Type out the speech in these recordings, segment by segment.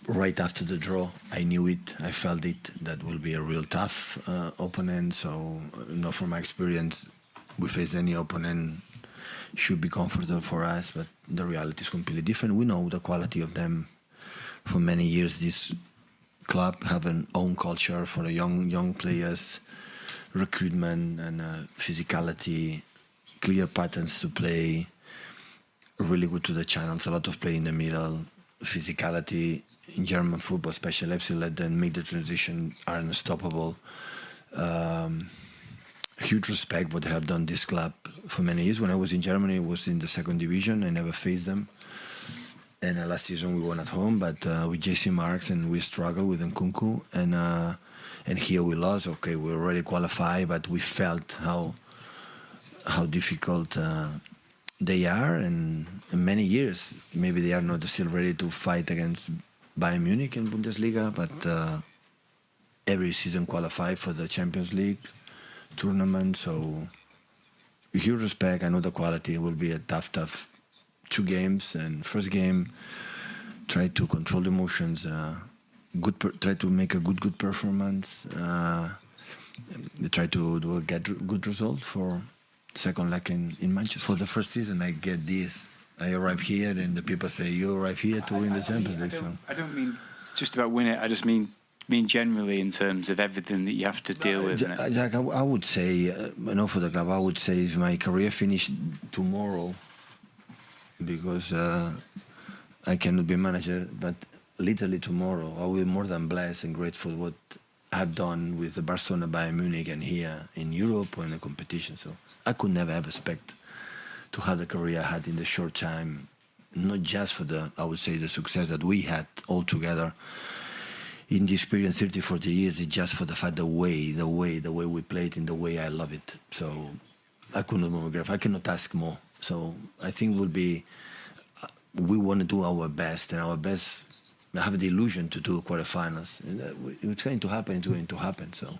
Right after the draw, I knew it. I felt it. That will be a real tough opponent. So, from my experience, we face any opponent should be comfortable for us. But the reality is completely different. We know the quality of them. For many years, this club have an own culture for the young players, recruitment and physicality, clear patterns to play. Really good to the channels. A lot of play in the middle. Physicality in German football, especially Leipzig, let them make the transition are unstoppable. Huge respect what they have done this club for many years. When I was in Germany, I was in the second division. I never faced them. And last season we won at home, but with JC Marks and we struggled with Nkunku. And here we lost. Okay, we already qualified, but we felt how difficult they are, and in many years, maybe they are not still ready to fight against Bayern Munich in Bundesliga, but every season qualify for the Champions League tournament. So, huge respect. I know the quality will be a tough 2 games. And first game, try to control the emotions. Try to make a good performance. They try to get good result for second leg in Manchester. For the first season, I get this. I arrive here, and the people say, you arrive here to win the Champions League. I don't mean just about win it. I just mean generally in terms of everything that you have to deal with. Jack, I would say, for the club, I would say if my career finished tomorrow, because I cannot be manager, but literally tomorrow, I will be more than blessed and grateful what I've done with the Barcelona, Bayern Munich, and here in Europe or in the competition. So I could never have expect to have the career I had in the short time, not just for the success that we had all together in this period, 30, 40 years. It's just for the fact, the way we played, in the way I love it. So I couldn't more I cannot ask more. So I think we want to do our best, and our best, I have the illusion to do quarterfinals. It's going to happen. So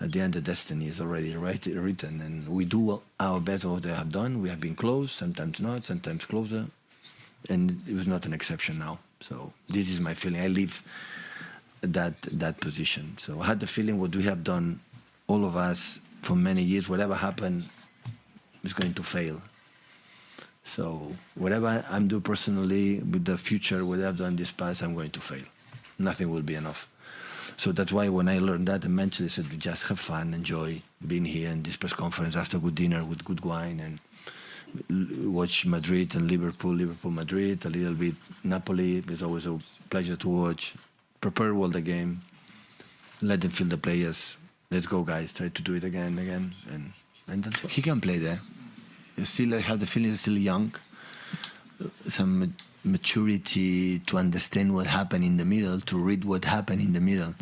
at the end, the destiny is already written, and we do our best of what they have done. We have been close, sometimes not, sometimes closer, and it was not an exception now. So this is my feeling. I live that position. So I had the feeling what we have done, all of us, for many years, whatever happened, is going to fail. So whatever I'm doing personally with the future, what I've done this past, I'm going to fail. Nothing will be enough. So that's why when I learned that, I mentally said, just have fun, enjoy being here in this press conference after good dinner with good wine, and watch Madrid and Liverpool, Madrid, a little bit Napoli. It's always a pleasure to watch. Prepare well the game. Let them feel the players. Let's go, guys. Try to do it again, and that's what. He can play there. You still have the feeling he's still young. Some maturity to understand what happened in the middle, to read what happened in the middle.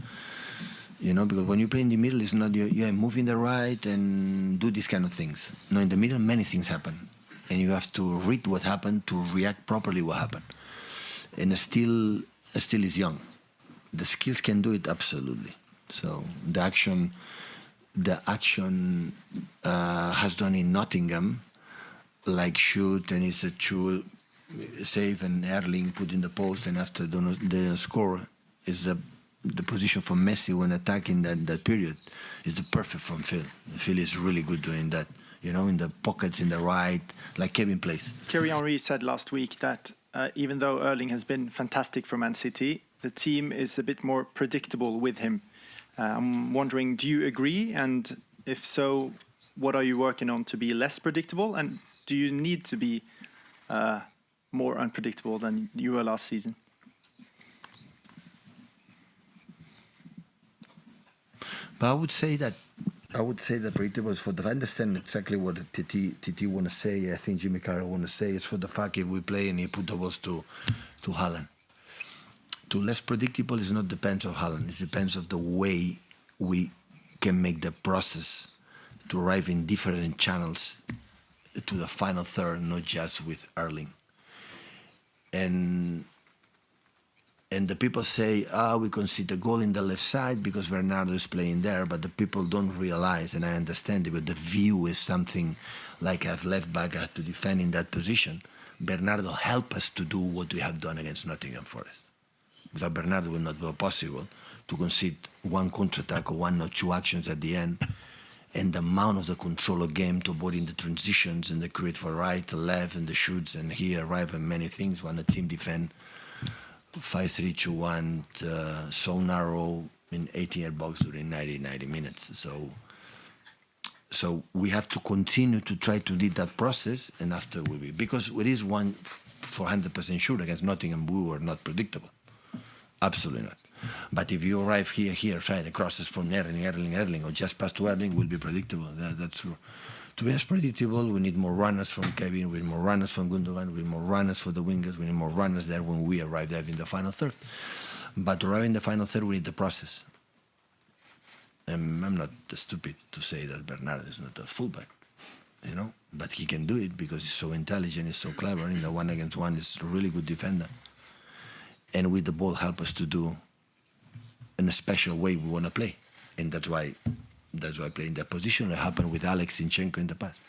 Because when you play in the middle, it's not you move in the right and do these kind of things. No, in the middle, many things happen, and you have to read what happened to react properly what happened. And still is young. The skills can do it absolutely. So the action has done in Nottingham, like shoot, and it's a true save, and Erling put in the post, and after the score is the position for Messi when attacking that period is the perfect from Phil. Phil is really good doing that, in the pockets, in the right, like Kevin plays. Thierry Henry said last week that even though Erling has been fantastic for Man City, the team is a bit more predictable with him. I'm wondering, do you agree? And if so, what are you working on to be less predictable? And do you need to be more unpredictable than you were last season? But I would say that predictable is I understand exactly what TT want to say. I think Jimmy Carroll want to say is for the fact if we play and he put the balls to Haaland. To less predictable is not depends on Haaland. It depends of the way we can make the process to arrive in different channels to the final third, not just with Erling. And the people say, we concede the goal in the left side because Bernardo is playing there, but the people don't realize, and I understand it, but the view is something like I have left back, I have to defend in that position. Bernardo helped us to do what we have done against Nottingham Forest. Without Bernardo, it would not be possible to concede one counter-attack or one or two actions at the end, and the amount of the control of game to avoid in the transitions and the create for right, left, and the shoots, and here arrive and many things when the team defend 5-3-2-1, so narrow in 18-yard box during 90 minutes. So we have to continue to try to lead that process, and after we will, because it is 400% sure against Nottingham, we were not predictable. Absolutely not. But if you arrive here, try the crosses from Erling, or just pass to Erling, will be predictable. That's true. To be as predictable, we need more runners from Kevin, we need more runners from Gundogan, we need more runners for the wingers, we need more runners there when we arrive there in the final third. But to arrive in the final third, we need the process. And I'm not stupid to say that Bernardo is not a fullback, but he can do it because he's so intelligent, he's so clever. In the 1-against-1, he's a really good defender. And with the ball, help us to do in a special way we want to play. And that's why playing that position. It happened with Alex Zinchenko in the past.